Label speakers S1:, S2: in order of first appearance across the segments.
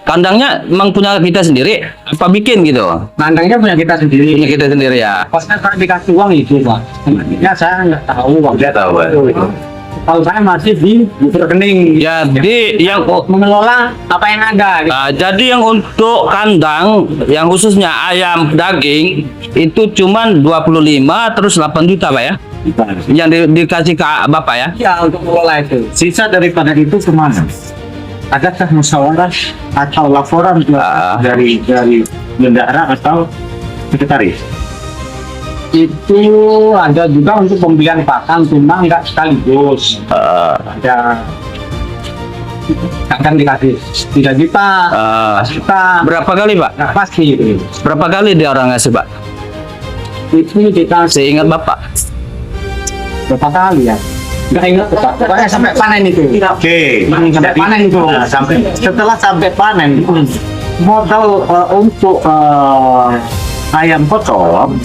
S1: Kandangnya emang punya kita sendiri? Apa bikin gitu?
S2: Kandangnya punya kita sendiri.
S1: Punya kita sendiri ya.
S2: Pasnya kalau dikasih uang itu Pak. Ya saya nggak tahu Pak.
S1: Nggak tahu, Pak.
S2: Tahu saya masih di rekening.
S1: Jadi yang
S2: Mengelola apa yang ada. Gitu.
S1: jadi yang untuk kandang yang khususnya ayam daging itu cuman 25 terus 8 juta Pak ya? Yang dikasih ke Bapak ya?
S2: Ya untuk mengelola itu. Sisa daripada itu kemana? Adakah musyawarah atau laporan dari bendahara atau sekretaris? Itu ada juga untuk pembelian pakan, cuma nggak sekaligus. Ada akan dikasih 3 juta, 4 juta.
S1: Berapa kali Pak?
S2: Nggak pasti itu.
S1: Berapa kali dia orang ngasih Pak?
S2: Itu kita
S1: Seingat Bapak.
S2: berapa kali ya? Nggak ingat Pak. Pokoknya sampai panen itu.
S3: Oke.
S2: Sampai panen itu.
S3: Nah, setelah sampai panen, modal untuk ayam potong,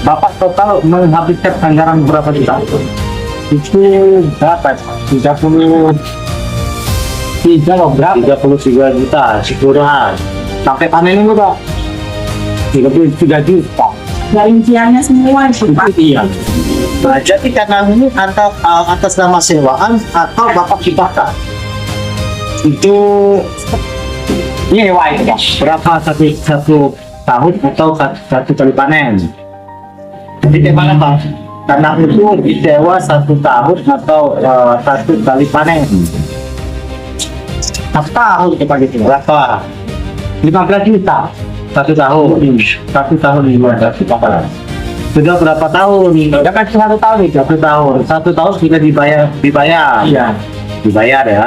S3: Bapak total menghabiskan anggaran berapa juta?
S2: Itu berapa? 33 loh berapa?
S3: 33 juta sekurang.
S2: Sampai panen itu Pak. 33 juta.
S4: Ya rinciannya semua itu Pak.
S2: Iya.
S3: Nah, jadi karena ini atas nama sewaan atau Bapak ciptakan?
S2: Itu nyewa itu Pak.
S3: Berapa satu tahun atau satu kali panen? Jadi mana Pak? Karena itu disewa 1 tahun atau 1 kali panen.
S2: 1 tahun Pak gitu.
S3: Berapa?
S2: 15 juta.
S3: 1 tahun. 1 tahun 15 juta. Sudah berapa tahun?
S2: Ya kan 1 tahun itu.
S3: 1 tahun. 1 tahun sudah dibayar.
S2: Iya.
S3: Dibayar ya.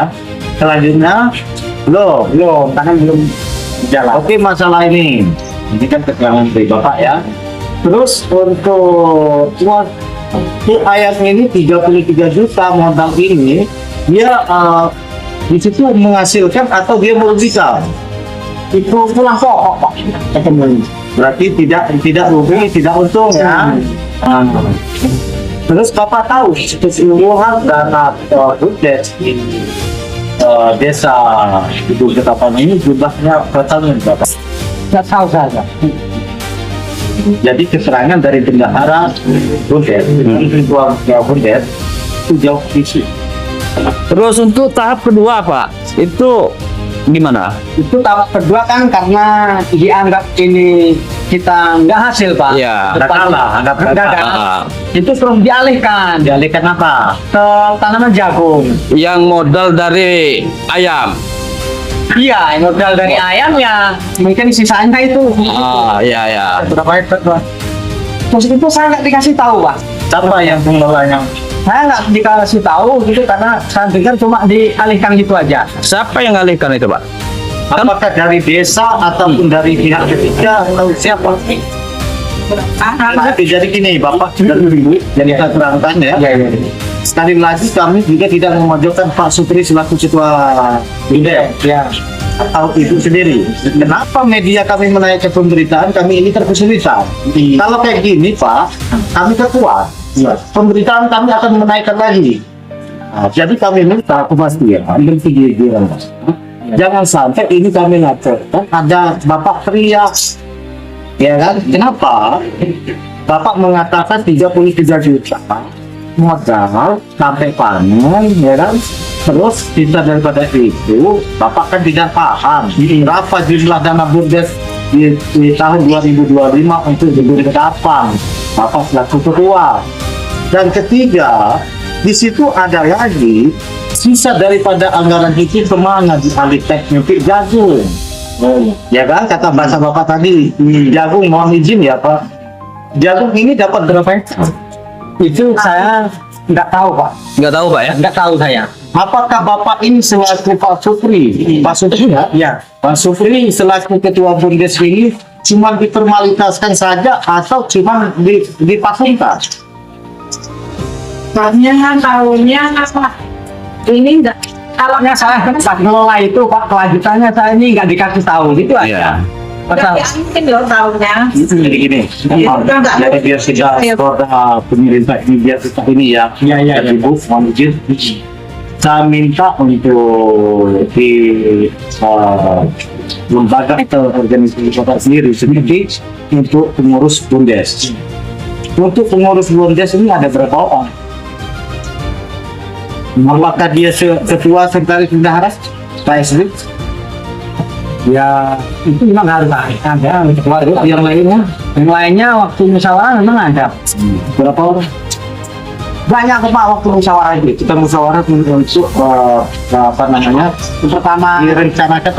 S3: Selanjutnya belum.
S2: Karena belum jalan.
S3: Oke, masalah ini kan keterangan dari Bapak ya. Terus untuk ayam ini 33 juta modal ini, dia di situ menghasilkan atau dia merugikan?
S2: Itu pulang pokok Pak.
S3: Berarti tidak rugi, tidak untung ya. Terus Bapak tahu keseluruhan dana BUMDes desa Ibu Ketapang ini jumlahnya totalnya berapa?
S2: Nggak tahu saja.
S3: Jadi keterangan dari bendahara BUMDes, ketua BUMDes itu jauh isi.
S1: Terus untuk tahap kedua Pak, itu gimana?
S2: Itu tahap kedua kan karena dianggap ini kita nggak hasil Pak.
S1: Iya.
S3: Nggak kalah, anggap gagal.
S2: Itu terus dialihkan
S3: Dialihkan apa?
S2: ke tanaman jagung.
S1: Yang modal dari ayam.
S2: Iya, modal dari ayam ya mungkin sisanya itu.
S1: Iya.
S2: Berapa hektar Pak? Terus itu saya nggak dikasih tahu Pak.
S3: Siapa yang mengelolanya?
S2: Saya nggak dikasih tahu gitu karena saya pikir cuma dialihkan gitu aja.
S1: Siapa yang ngalihkan itu Pak?
S3: Apakah dari desa ataupun dari pihak ketiga atau siapa? Jadi gini, Bapak sudah dulu jadi kita terangkan ya. Sekali lagi kami juga tidak memojokkan Pak Supri selaku ketua BUMDes
S2: Ya.
S3: atau ibu sendiri. Kenapa media kami menaikkan pemberitaan kami ini terkesulitan? Kalau kayak gini Pak, kami ketua. Pemberitaan kami akan menaikkan lagi. Nah, jadi kami minta kepastian berpikiran. Jangan sampai ini kami laporkan ada Bapak teriak, ya kan? Kenapa? Bapak mengatakan 33 juta modal sampai panen, ya kan? Terus sisa daripada itu, Bapak kan tidak paham berapa jumlah dana BUMDes di tahun 2025 untuk diberi kapan. Bapak selaku ketua. Dan ketiga, di situ ada lagi sisa daripada anggaran itu kemana dialihkan untuk jagung. Ya kan, kata bahasa Bapak tadi, jagung mohon izin ya Pak. Jagung ini dapat berapa hektar?
S2: Itu saya nggak tahu Pak.
S1: Nggak tahu Pak ya?
S2: Nggak tahu saya.
S3: Apakah Bapak ini selaku Pak Supri? Pak Supri ya?
S2: Ya.
S3: Pak Supri selaku ketua BUMDes ini cuma diformalitaskan saja atau cuma dipasangkan?
S4: Soalnya kan tahunnya apa? Ini enggak
S2: Kalau saya pas ngelola itu Pak, kelanjutannya saya ini nggak dikasih tahu gitu aja. Pasal
S4: mungkin loh tahunnya.
S3: Jadi gini, jadi biar tidak roda pemerintah ini biar kita ini ya,
S2: Iya.
S3: Ibu mohon izin.
S2: saya minta untuk di lembaga atau organisasi kota sendiri seperti untuk pengurus BUMDes. Untuk pengurus BUMDes ini ada berapa orang? Apakah dia ketua sekretaris bendahara Pak SD?
S3: Ya itu memang harus ada yang lainnya waktu musyawarah memang ada.
S2: Berapa orang?
S3: Banyak kok Pak waktu musyawarah itu.
S2: Kita musyawarah untuk apa namanya?
S3: Pertama
S2: Direncanakan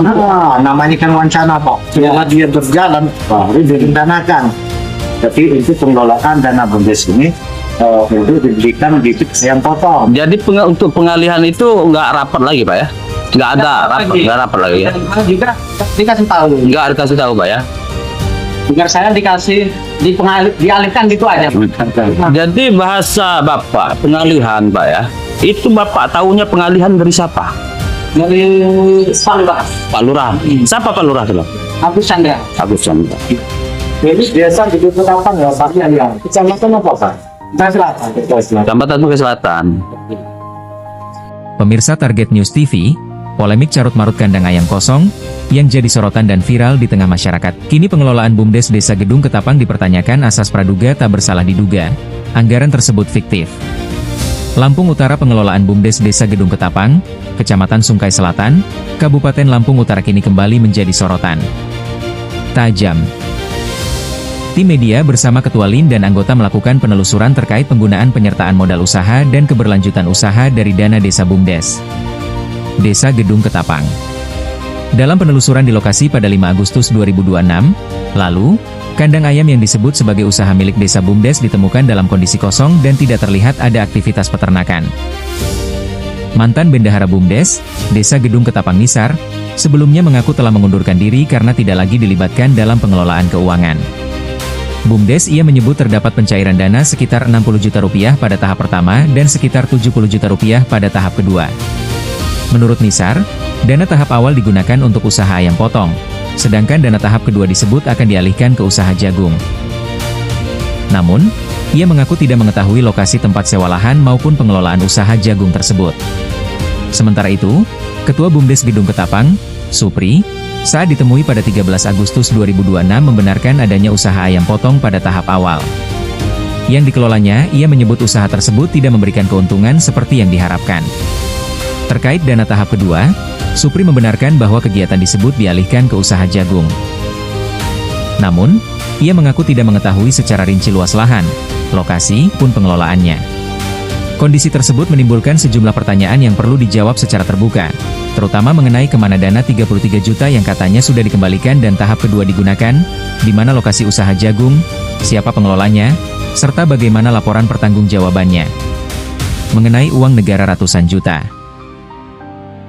S2: namanya kan wacana Pak. Setelah dia berjalan baru direncanakan. Tapi itu pengelolaan dana BUMDes ini untuk diberikan bibit yang potong.
S1: Jadi untuk pengalihan itu nggak rapat lagi Pak ya? Nggak ada rapat, nggak rapat lagi ya?
S3: juga dikasih tahu.
S1: Nggak dikasih tahu Pak ya?
S3: Dengar saya dikasih dialihkan gitu aja.
S1: Jadi bahasa Bapak pengalihan Pak ya? Itu Bapak tahunya pengalihan dari siapa?
S3: Dari Pak
S1: Pak Lurah. Siapa Pak Lurah itu?
S3: Agus Chandra.
S1: Agus Chandra.
S2: Ini biasa di Ketapang ya Pak ya. Kecamatan apa Pak?
S3: Selatan.
S1: Kecamatan Sungai Selatan.
S5: Pemirsa Target News TV, polemik carut-marut kandang ayam kosong yang jadi sorotan dan viral di tengah masyarakat. Kini pengelolaan BUMDes Desa Gedung Ketapang dipertanyakan asas praduga tak bersalah diduga. Anggaran tersebut fiktif. Lampung Utara pengelolaan BUMDes Desa Gedung Ketapang, Kecamatan Sungai Selatan, Kabupaten Lampung Utara kini kembali menjadi sorotan. Tajam. Tim media bersama Ketua LIN dan anggota melakukan penelusuran terkait penggunaan penyertaan modal usaha dan keberlanjutan usaha dari dana desa BUMDes Desa Gedung Ketapang. Dalam penelusuran di lokasi pada 5 Agustus 2026, lalu, kandang ayam yang disebut sebagai usaha milik desa BUMDes ditemukan dalam kondisi kosong dan tidak terlihat ada aktivitas peternakan. Mantan bendahara BUMDes Desa Gedung Ketapang Nisar, sebelumnya mengaku telah mengundurkan diri karena tidak lagi dilibatkan dalam pengelolaan keuangan. BUMDes ia menyebut terdapat pencairan dana sekitar 60 juta rupiah pada tahap pertama dan sekitar 70 juta rupiah pada tahap kedua. Menurut Nisar, dana tahap awal digunakan untuk usaha ayam potong, sedangkan dana tahap kedua disebut akan dialihkan ke usaha jagung. Namun, ia mengaku tidak mengetahui lokasi tempat sewa lahan maupun pengelolaan usaha jagung tersebut. Sementara itu, Ketua BUMDes Gedung Ketapang, Supri, saat ditemui pada 13 Agustus 2026 membenarkan adanya usaha ayam potong pada tahap awal. Yang dikelolanya, ia menyebut usaha tersebut tidak memberikan keuntungan seperti yang diharapkan. Terkait dana tahap kedua, Supri membenarkan bahwa kegiatan disebut dialihkan ke usaha jagung. Namun, ia mengaku tidak mengetahui secara rinci luas lahan, lokasi, pun pengelolaannya. Kondisi tersebut menimbulkan sejumlah pertanyaan yang perlu dijawab secara terbuka, terutama mengenai kemana dana 33 juta yang katanya sudah dikembalikan dan tahap kedua digunakan, di mana lokasi usaha jagung, siapa pengelolanya, serta bagaimana laporan pertanggungjawabannya. Mengenai uang negara ratusan juta.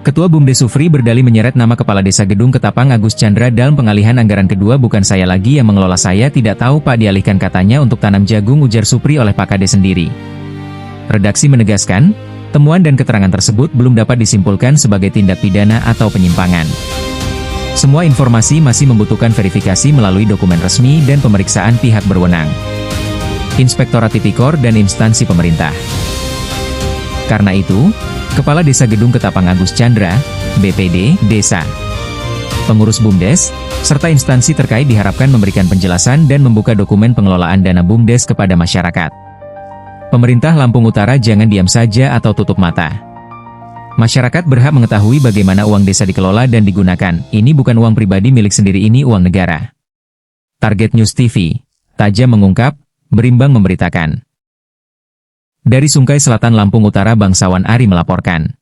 S5: Ketua BUMDes Supri berdalih menyeret nama Kepala Desa Gedung Ketapang Agus Chandra dalam pengalihan anggaran kedua. Bukan saya lagi yang mengelola, saya tidak tahu Pak, dialihkan katanya untuk tanam jagung, ujar Supri oleh Pak Kades sendiri. Redaksi menegaskan, temuan dan keterangan tersebut belum dapat disimpulkan sebagai tindak pidana atau penyimpangan. Semua informasi masih membutuhkan verifikasi melalui dokumen resmi dan pemeriksaan pihak berwenang, Inspektorat Tipikor dan instansi pemerintah. Karena itu, Kepala Desa Gedung Ketapang Agus Chandra, BPD, Desa, pengurus BUMDes, serta instansi terkait diharapkan memberikan penjelasan dan membuka dokumen pengelolaan dana BUMDes kepada masyarakat. Pemerintah Lampung Utara jangan diam saja atau tutup mata. Masyarakat berhak mengetahui bagaimana uang desa dikelola dan digunakan. Ini bukan uang pribadi milik sendiri, ini uang negara. Target News TV, tajam mengungkap, berimbang memberitakan. Dari Sungai Selatan Lampung Utara, Bangsawan Ari melaporkan.